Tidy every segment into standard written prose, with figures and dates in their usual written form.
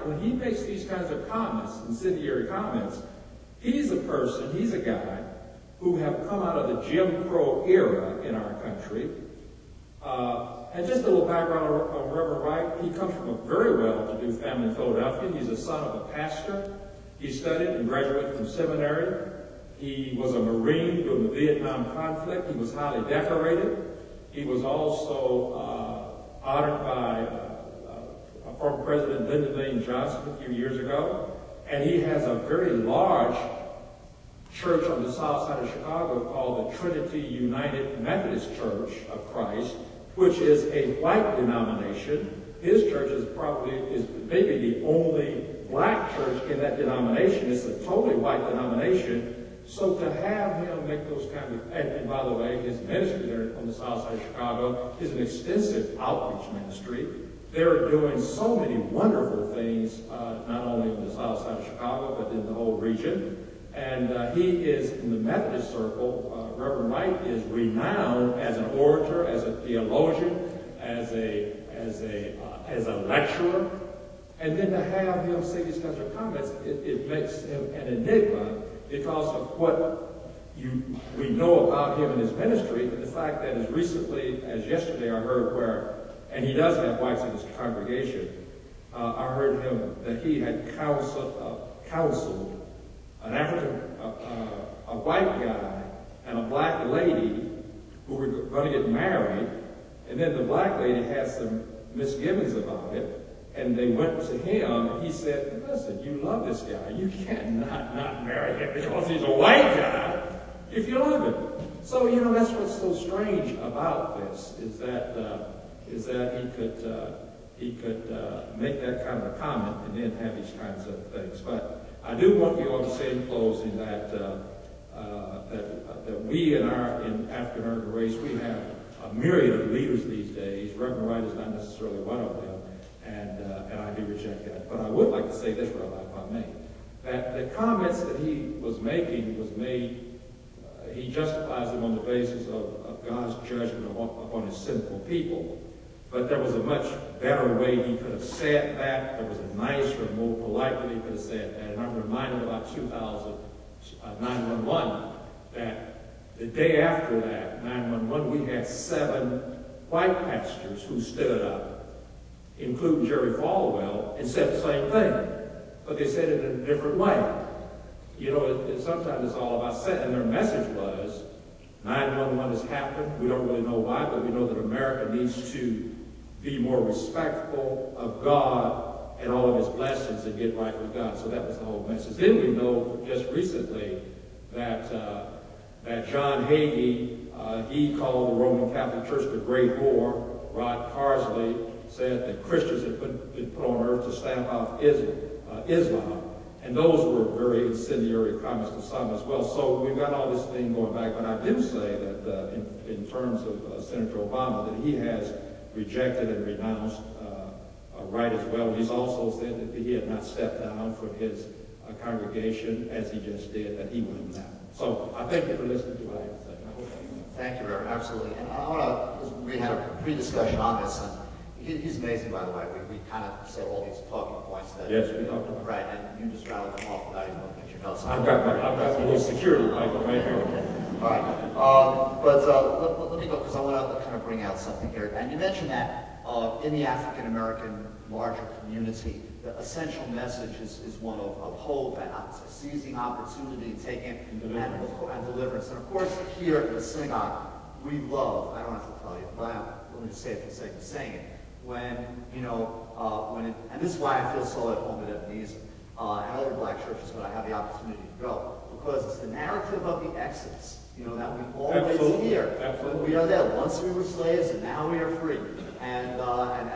when he makes these kinds of comments, incendiary comments, he's a person, he's a guy who have come out of the Jim Crow era in our country. And just a little background on Reverend Wright. He comes from a very well-to-do family in Philadelphia. He's the son of a pastor. He studied and graduated from seminary. He was a Marine during the Vietnam conflict. He was highly decorated. He was also honored by former President Lyndon B. Johnson a few years ago. And he has a very large church on the south side of Chicago called the Trinity United Methodist Church of Christ, which is a white denomination. His church is maybe the only black church in that denomination. It's a totally white denomination. So to have him make those kind of, and by the way, his ministry there on the south side of Chicago is an extensive outreach ministry. They're doing so many wonderful things, not only on the south side of Chicago, but in the whole region. And he is in the Methodist circle. Reverend Wright is renowned as an orator, as a theologian, as a lecturer. And then to have him say these kinds of comments, it makes him an enigma because of what we know about him and his ministry, and the fact that as recently as yesterday I heard and he does have whites in his congregation, I heard him that he had counseled an a white guy and a black lady who were going to get married, and then the black lady had some misgivings about it, and they went to him, and he said, listen, you love this guy. You cannot not marry him because he's a white guy if you love him. So, that's what's so strange about this, is that he could make that kind of a comment and then have these kinds of things. But I do want you all to say in closing that we in African American race, we have a myriad of leaders these days. Reverend Wright is not necessarily one of them, and I do reject that. But I would like to say this, Rabbi, if I may, that the comments that he was making he justifies them on the basis of God's judgment upon his sinful people. But there was a much better way he could have said that. There was a nicer, more polite way he could have said that. And I'm reminded about 9/11, that the day after that, 9/11, we had 7 white pastors who stood up, including Jerry Falwell, and said the same thing. But they said it in a different way. Sometimes it's all about saying, and their message was, 9/11 has happened. We don't really know why, but we know that America needs to be more respectful of God and all of his blessings and get right with God. So that was the whole message. Then we know just recently that John Hagee, he called the Roman Catholic Church the Great Whore. Rod Carsley said that Christians had been put on earth to stamp out Islam. And those were very incendiary comments to some as well. So we've got all this thing going back. But I do say that in terms of Senator Obama, that he has rejected and renounced Wright as well. He's also said that he had not stepped down from his congregation as he just did, that he would have now. So I thank you for listening to what I have to say. Thank you, Reverend. Absolutely. And I want to, we had a pre-discussion on this, and he's amazing, by the way. We kind of said all these talking points that... Yes, we talked about. Right, and you just rattled them off without even looking at your notes. I've got a little security mic right here. All right. But let me go, because I want to kind of bring out something here. And you mentioned that in the African-American larger community, the essential message is one of hope and seizing opportunity, taking and deliverance. And of course, here at the synagogue, we love, I don't have to tell you, but let me just say it for the sake of saying it, and this is why I feel so at home at Ebenezer and other black churches when I have the opportunity to go, because it's the narrative of the Exodus, that we always hear. Absolutely. We are there. Once we were slaves, and now we are free. And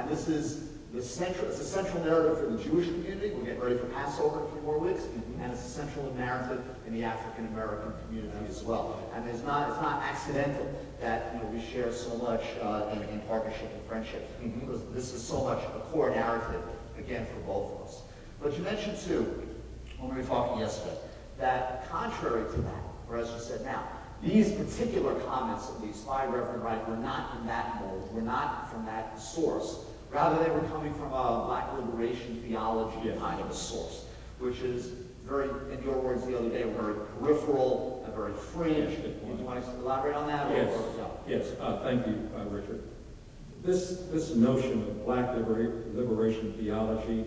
this is it's a central narrative for the Jewish community. We're getting ready for Passover in a few more weeks, and it's a central narrative in the African American community as well. And it's not accidental that we share so much in partnership and friendship, because this is so much a core narrative again for both of us. But you mentioned too, when we were talking yesterday, that contrary to that, or as you said now, these particular comments, at least by Reverend Wright, were not in that mold, were not from that source. Rather, they were coming from a black liberation liberation theology kind of a source, which is very, in your words the other day, very peripheral and very fringe. Do you want to elaborate on that? Yes. Yes. Thank you, Richard. This notion of black liberation theology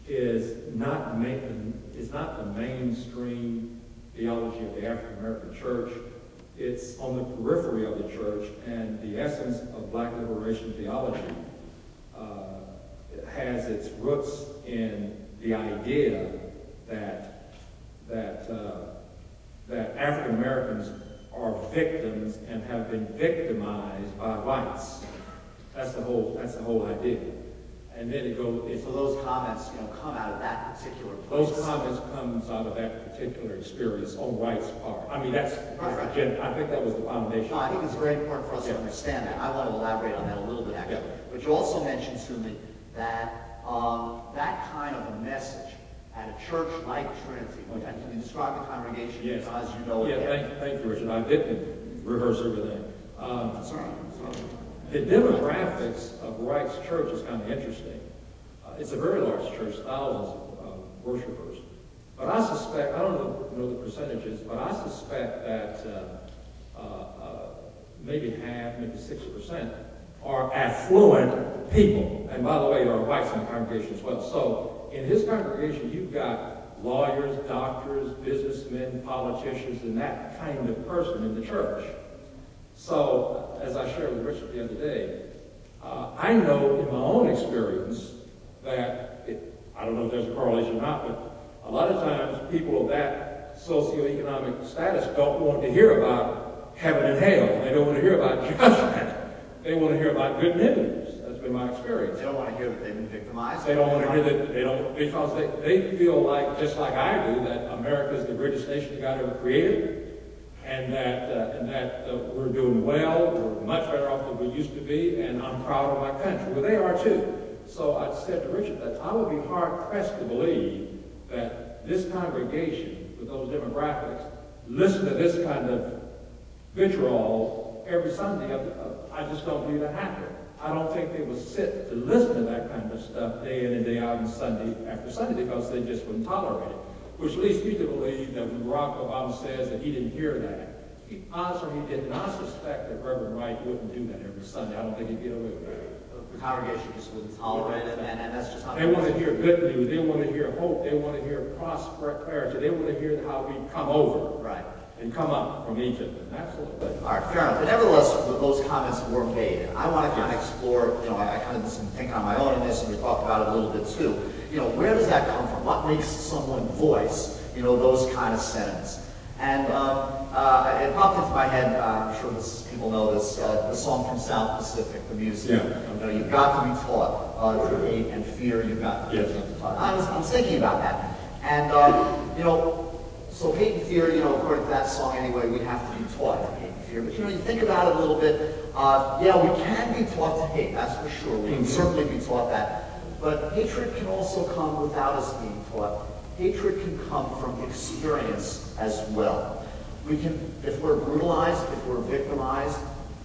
is not the mainstream theology of the African American church. It's on the periphery of the church, and the essence of black liberation theology has its roots in the idea that African Americans are victims and have been victimized by whites. That's the whole idea. And then it goes. So those comments, come out of that particular place. Those comments comes out of that particular experience on White's part. I mean, that's right. I think that was the foundation. No, I think it's very important for us to understand that. I want to elaborate on that a little bit, actually. Yeah. But you also mentioned to me that that kind of a message at a church like Trinity, which I can describe the congregation as you know it. Yeah, thank you, Richard. I didn't rehearse everything. That's all right. The demographics of Wright's church is kind of interesting. It's a very large church, thousands of worshipers. But I suspect, I don't know the percentages, but I suspect that maybe half, maybe 60% are affluent people. And by the way, there are whites in the congregation as well. So in his congregation, you've got lawyers, doctors, businessmen, politicians, and that kind of person in the church. So, as I shared with Richard the other day, I know in my own experience that, I don't know if there's a correlation or not, but a lot of times people of that socioeconomic status don't want to hear about heaven and hell. They don't want to hear about judgment. They want to hear about good news. That's been my experience. They don't want to hear that they've been victimized. They don't want to hear that, because they feel like, just like I do, that America is the greatest nation God ever created. And that we're doing well, we're much better off than we used to be, and I'm proud of my country. Well, they are too. So I said to Richard that I would be hard-pressed to believe that this congregation, with those demographics, listen to this kind of vitriol every Sunday. I just don't believe that happened. I don't think they would sit to listen to that kind of stuff day in and day out and Sunday after Sunday, because they just wouldn't tolerate it. Which leads me to believe that when Barack Obama says that he didn't hear that, honestly, he did not suspect that Reverend Wright wouldn't do that every Sunday. I don't think he'd get away with that. The congregation just wouldn't tolerate it, and that's just not. They want to hear good news. They want to hear hope. They want to hear prosperity. They want to hear how we come over. Right. And come up from Egypt. Absolutely. All right, fair enough. But nevertheless, those comments were made. And I want to kind of explore, I kind of been thinking on my own in this, and we talked about it a little bit too. Where does that come from? What makes someone voice, those kind of sentiments? And it popped into my head, I'm sure people know this, the song from South Pacific, the music. Yeah. You've got to be taught to hate and fear. You've got to be taught. I was thinking about that. And, so hate and fear, according to that song anyway, we have to be taught to hate and fear. But you think about it a little bit, yeah, we can be taught to hate, that's for sure. We can certainly be taught that. But hatred can also come without us being taught. Hatred can come from experience as well. We can, if we're brutalized, if we're victimized,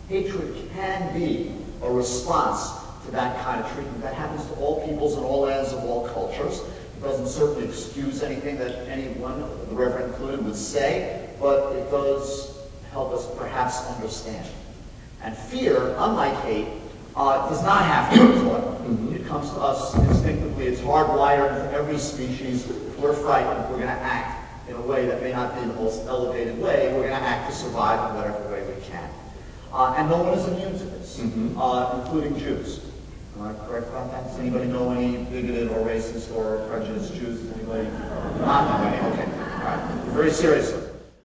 hatred can be a response to that kind of treatment. That happens to all peoples and all lands of all cultures. It doesn't certainly excuse anything that anyone, the Reverend included, would say, but it does help us perhaps understand. And fear, unlike hate, does not have to be taught. It comes to us instinctively. It's hardwired into every species. If we're frightened, we're going to act in a way that may not be the most elevated way. We're going to act to survive in whatever way we can. And no one is immune to this, including Jews. Am I correct about that? Does anybody know any bigoted or racist or prejudiced Jews? Does anybody? Not know any? Okay. All right. Very seriously.